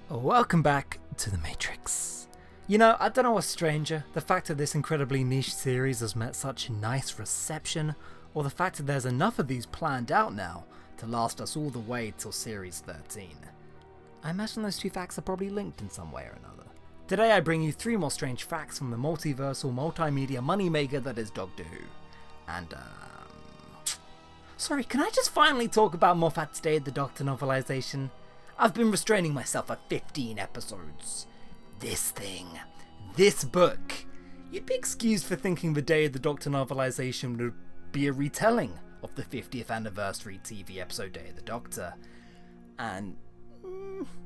Welcome back to The Matrix. You know, I don't know what's stranger, the fact that this incredibly niche series has met such nice reception, or the fact that there's enough of these planned out now to last us all the way till series 13. I imagine those two facts are probably linked in some way or another. Today I bring you 3 more strange facts from the multiversal multimedia moneymaker that is Doctor Who. And, sorry, can I just finally talk about Moffat's Day of the Doctor novelization? I've been restraining myself for 15 episodes. This book. You'd be excused for thinking the Day of the Doctor novelization would be a retelling of the 50th anniversary TV episode Day of the Doctor. And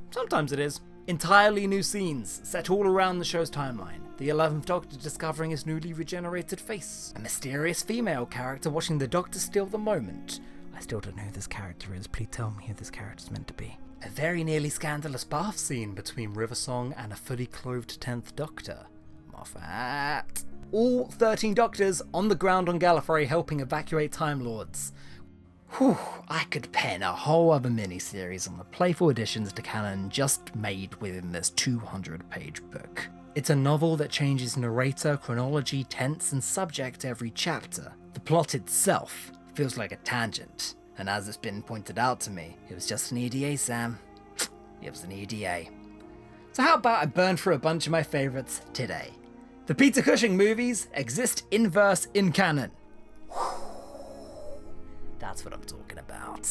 sometimes it is. Entirely new scenes, set all around the show's timeline. The 11th Doctor discovering his newly regenerated face. A mysterious female character watching the Doctor steal the moment. I still don't know who this character is, please tell me who this character's meant to be. A very nearly scandalous bath scene between Riversong and a fully clothed 10th Doctor. Moffat. All 13 Doctors on the ground on Gallifrey helping evacuate Time Lords. Whew, I could pen a whole other mini-series on the playful additions to canon just made within this 200-page book. It's a novel that changes narrator, chronology, tense, and subject every chapter. The plot itself feels like a tangent, and as it's been pointed out to me, it was just an EDA, Sam. It was an EDA. So how about I burn through a bunch of my favourites today? The Peter Cushing movies exist in verse in canon. That's what I'm talking about.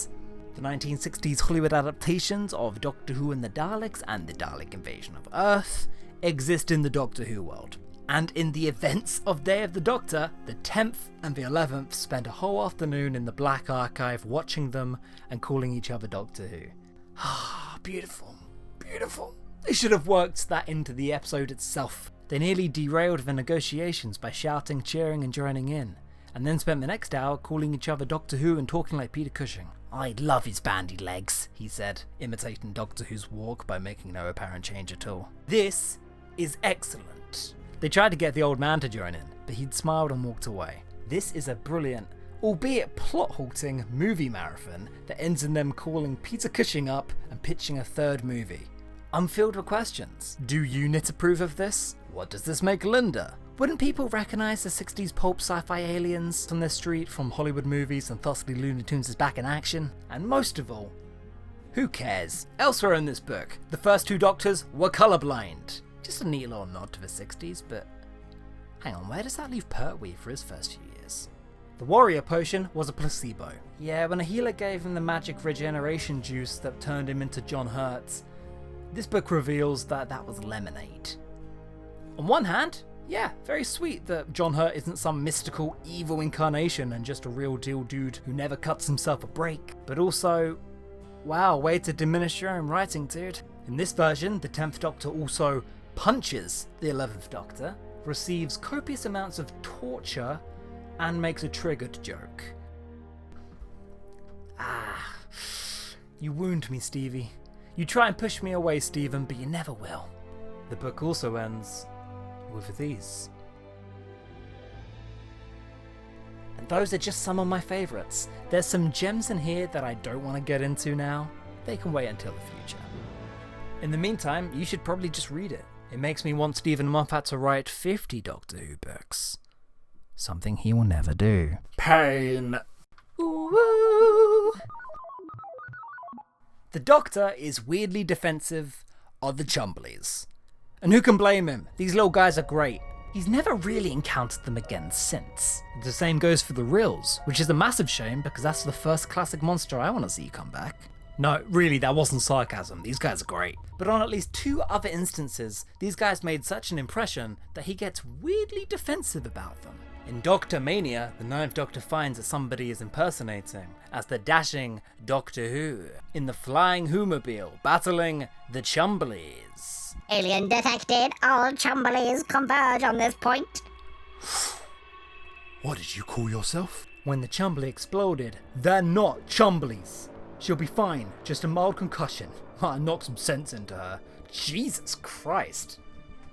The 1960s Hollywood adaptations of Doctor Who and the Daleks and the Dalek Invasion of Earth exist in the Doctor Who world. And in the events of Day of the Doctor, the 10th and the 11th spend a whole afternoon in the Black Archive watching them and calling each other Doctor Who. Ah, beautiful, beautiful. They should have worked that into the episode itself. They nearly derailed the negotiations by shouting, cheering and joining in, and then spent the next hour calling each other Doctor Who and talking like Peter Cushing. "I love his bandy legs," he said, imitating Doctor Who's walk by making no apparent change at all. This is excellent. They tried to get the old man to join in, but he'd smiled and walked away. This is a brilliant, albeit plot-halting, movie marathon that ends in them calling Peter Cushing up and pitching a 3rd movie. I'm filled with questions. Do UNIT approve of this? What does this make Linda? Wouldn't people recognise the 60s pulp sci-fi aliens on their street from Hollywood movies and thusly Looney Tunes is back in action? And most of all, who cares? Elsewhere in this book, the first 2 Doctors were colourblind. Just a neat little nod to the 60s, but hang on, where does that leave Pertwee for his first few years? The warrior potion was a placebo. Yeah, when a healer gave him the magic regeneration juice that turned him into John Hurt, this book reveals that that was lemonade. On one hand, yeah, very sweet that John Hurt isn't some mystical evil incarnation and just a real deal dude who never cuts himself a break. But also, wow, way to diminish your own writing, dude. In this version, the 10th Doctor also punches the 11th Doctor, receives copious amounts of torture, and makes a triggered joke. Ah, you wound me, Stevie. You try and push me away, Stephen, but you never will. The book also ends with these. And those are just some of my favourites. There's some gems in here that I don't want to get into now. They can wait until the future. In the meantime, you should probably just read it. It makes me want Stephen Moffat to write 50 Doctor Who books. Something he will never do. Pain! Ooh. The Doctor is weirdly defensive of the Chumblies. And who can blame him? These little guys are great. He's never really encountered them again since. The same goes for the Rills, which is a massive shame because that's the first classic monster I want to see come back. No, really, that wasn't sarcasm. These guys are great. But on at least 2 other instances, these guys made such an impression that he gets weirdly defensive about them. In Doctor Mania, the 9th Doctor finds that somebody is impersonating as the dashing Doctor Who in the Flying Whomobile battling the Chumblies. Alien detected. All Chumblies converge on this point. What did you call yourself? When the Chumbly exploded, they're not Chumblies. She'll be fine, just a mild concussion. I knocked some sense into her. Jesus Christ.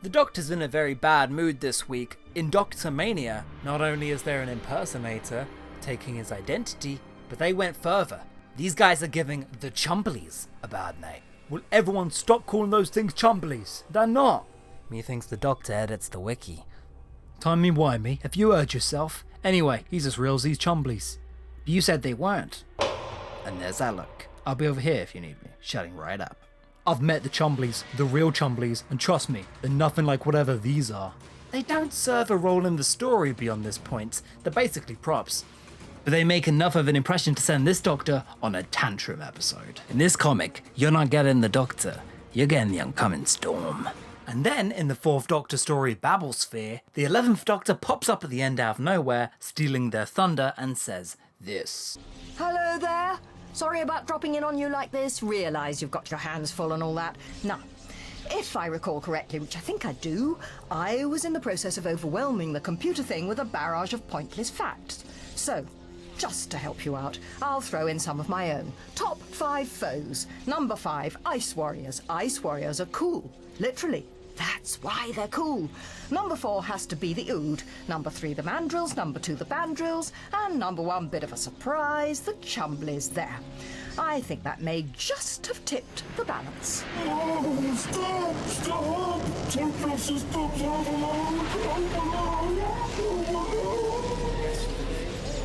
The Doctor's in a very bad mood this week. In Doctor Mania, not only is there an impersonator taking his identity, but they went further. These guys are giving the Chumblies a bad name. Will everyone stop calling those things chumblies? They're not. Methinks the Doctor edits the wiki. Timey-wimey, have you heard yourself? Anyway, he's as real as these chumblies. But you said they weren't. And there's that look. I'll be over here if you need me, shutting right up. I've met the chumblies, the real chumblies, and trust me, they're nothing like whatever these are. They don't serve a role in the story beyond this point. They're basically props. But they make enough of an impression to send this Doctor on a tantrum episode. In this comic, you're not getting the Doctor, you're getting the oncoming storm. And then, in the 4th Doctor story Babelsphere, the 11th Doctor pops up at the end out of nowhere, stealing their thunder, and says this. Hello there. Sorry about dropping in on you like this. Realise you've got your hands full and all that. Now, if I recall correctly, which I think I do, I was in the process of overwhelming the computer thing with a barrage of pointless facts. So, just to help you out, I'll throw in some of my own. Top 5 foes. Number 5, Ice Warriors. Ice Warriors are cool. Literally. That's why they're cool. Number 4 has to be the Ood. Number 3, the Mandrills. Number 2, the Bandrills. And number 1, bit of a surprise, the Chumblies there. I think that may just have tipped the balance. Oh, stop! Take your systems out.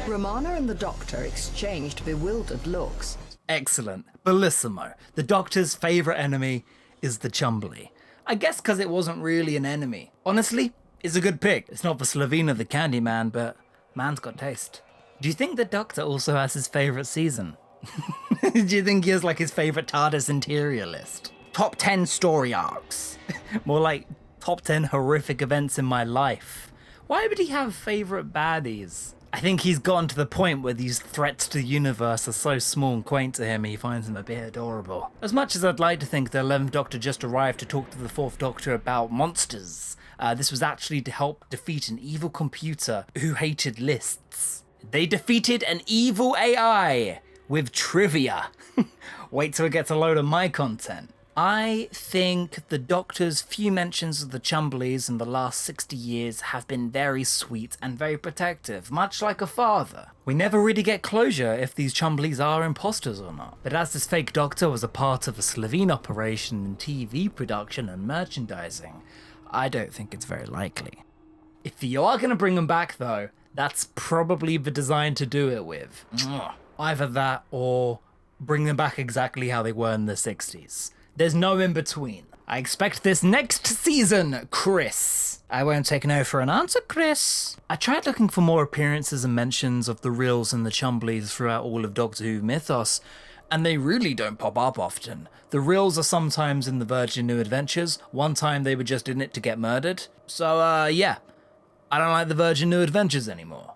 Romana and the Doctor exchanged bewildered looks. Excellent. Bellissimo. The Doctor's favourite enemy is the Chumbly. I guess because it wasn't really an enemy. Honestly, it's a good pick. It's not for Slavina the Candyman, but man's got taste. Do you think the Doctor also has his favourite season? Do you think he has like his favourite TARDIS interior list? Top 10 story arcs. More like top 10 horrific events in my life. Why would he have favourite baddies? I think he's gotten to the point where these threats to the universe are so small and quaint to him, he finds them a bit adorable. As much as I'd like to think the 11th Doctor just arrived to talk to the 4th Doctor about monsters, this was actually to help defeat an evil computer who hated lists. They defeated an evil AI with trivia. Wait till it gets a load of my content. I think the Doctor's few mentions of the Chumblies in the last 60 years have been very sweet and very protective, much like a father. We never really get closure if these Chumblies are imposters or not. But as this fake Doctor was a part of a Slavine operation in TV production and merchandising, I don't think it's very likely. If you are going to bring them back though, that's probably the design to do it with. Either that or bring them back exactly how they were in the 60s. There's no in between. I expect this next season, Chris. I won't take no for an answer, Chris. I tried looking for more appearances and mentions of the Rills and the Chumblies throughout all of Doctor Who mythos, and they really don't pop up often. The Rills are sometimes in the Virgin New Adventures. One time they were just in it to get murdered. So, yeah. I don't like the Virgin New Adventures anymore.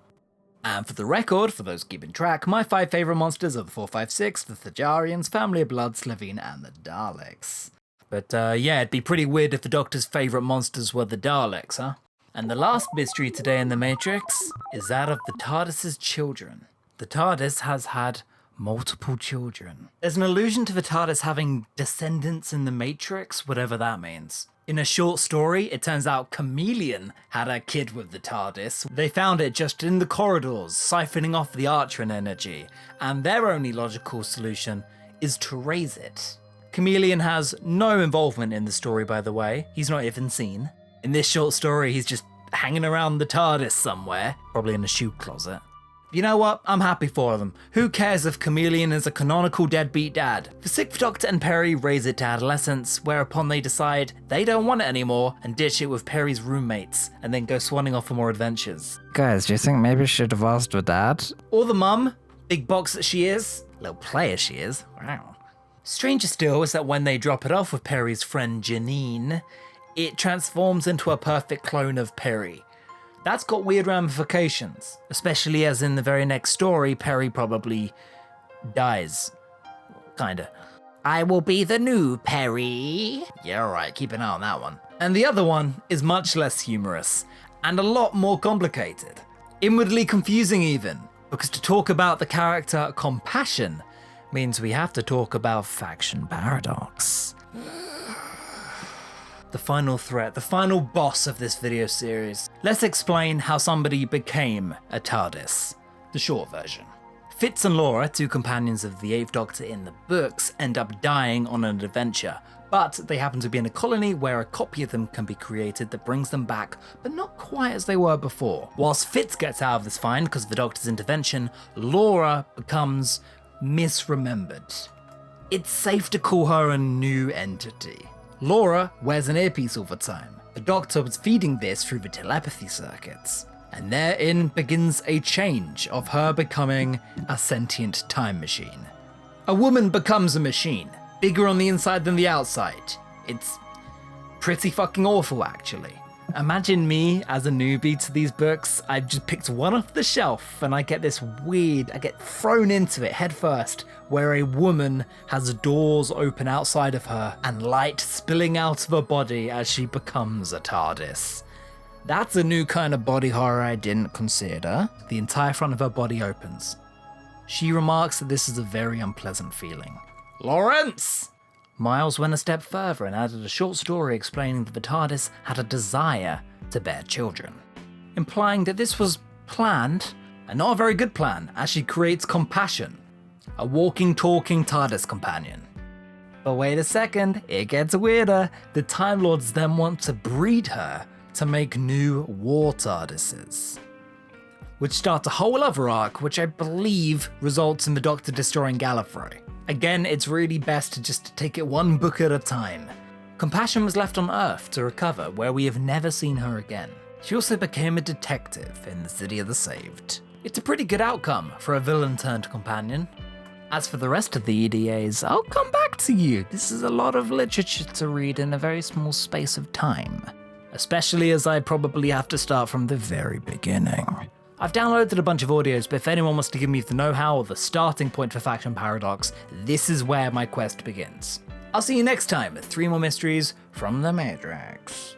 And for the record, for those keeping track, my 5 favourite monsters are the 456, the Thajarians, Family of Blood, Slavine, and the Daleks. But yeah, it'd be pretty weird if the Doctor's favourite monsters were the Daleks, huh? And the last mystery today in The Matrix is that of the TARDIS's children. The TARDIS has had multiple children. There's an allusion to the TARDIS having descendants in the Matrix, whatever that means. In a short story, it turns out Kamelion had a kid with the TARDIS. They found it just in the corridors, siphoning off the Archeron energy, and their only logical solution is to raise it. Kamelion has no involvement in the story, by the way. He's not even seen. In this short story, he's just hanging around the TARDIS somewhere, probably in a shoe closet. You know what? I'm happy for them. Who cares if Kamelion is a canonical deadbeat dad? The 6th Doctor and Perry raise it to adolescence, whereupon they decide they don't want it anymore and ditch it with Perry's roommates, and then go swanning off for more adventures. Guys, do you think maybe she should have asked her dad? Or the mum, big box that she is, little player she is, wow. Stranger still is that when they drop it off with Perry's friend Janine, it transforms into a perfect clone of Perry. That's got weird ramifications, especially as in the very next story, Perry probably dies. Kinda. I will be the new Perry. Yeah, alright, keep an eye on that one. And the other one is much less humorous, and a lot more complicated. Inwardly confusing even, because to talk about the character Compassion means we have to talk about Faction Paradox. The final threat, the final boss of this video series. Let's explain how somebody became a TARDIS. The short version. Fitz and Laura, two companions of the 8th Doctor in the books, end up dying on an adventure, but they happen to be in a colony where a copy of them can be created that brings them back, but not quite as they were before. Whilst Fitz gets out of this find because of the Doctor's intervention, Laura becomes misremembered. It's safe to call her a new entity. Laura wears an earpiece all the time. The Doctor was feeding this through the telepathy circuits, and therein begins a change of her becoming a sentient time machine. A woman becomes a machine, bigger on the inside than the outside. It's pretty fucking awful, actually. Imagine me as a newbie to these books. I've just picked one off the shelf and I get thrown into it head first, where a woman has doors open outside of her and light spilling out of her body as she becomes a TARDIS. That's a new kind of body horror I didn't consider. The entire front of her body opens. She remarks that this is a very unpleasant feeling. Lawrence! Miles went a step further and added a short story explaining that the TARDIS had a desire to bear children, implying that this was planned, and not a very good plan, as she creates Compassion, a walking, talking TARDIS companion. But wait a second, it gets weirder. The Time Lords then want to breed her to make new war TARDISes, which starts a whole other arc, which I believe results in the Doctor destroying Gallifrey. Again, it's really best to just take it one book at a time. Compassion was left on Earth to recover, where we have never seen her again. She also became a detective in the City of the Saved. It's a pretty good outcome for a villain turned companion. As for the rest of the EDAs, I'll come back to you. This is a lot of literature to read in a very small space of time, especially as I probably have to start from the very beginning. I've downloaded a bunch of audios, but if anyone wants to give me the know-how or the starting point for Faction Paradox, this is where my quest begins. I'll see you next time with 3 more mysteries from the Matrix.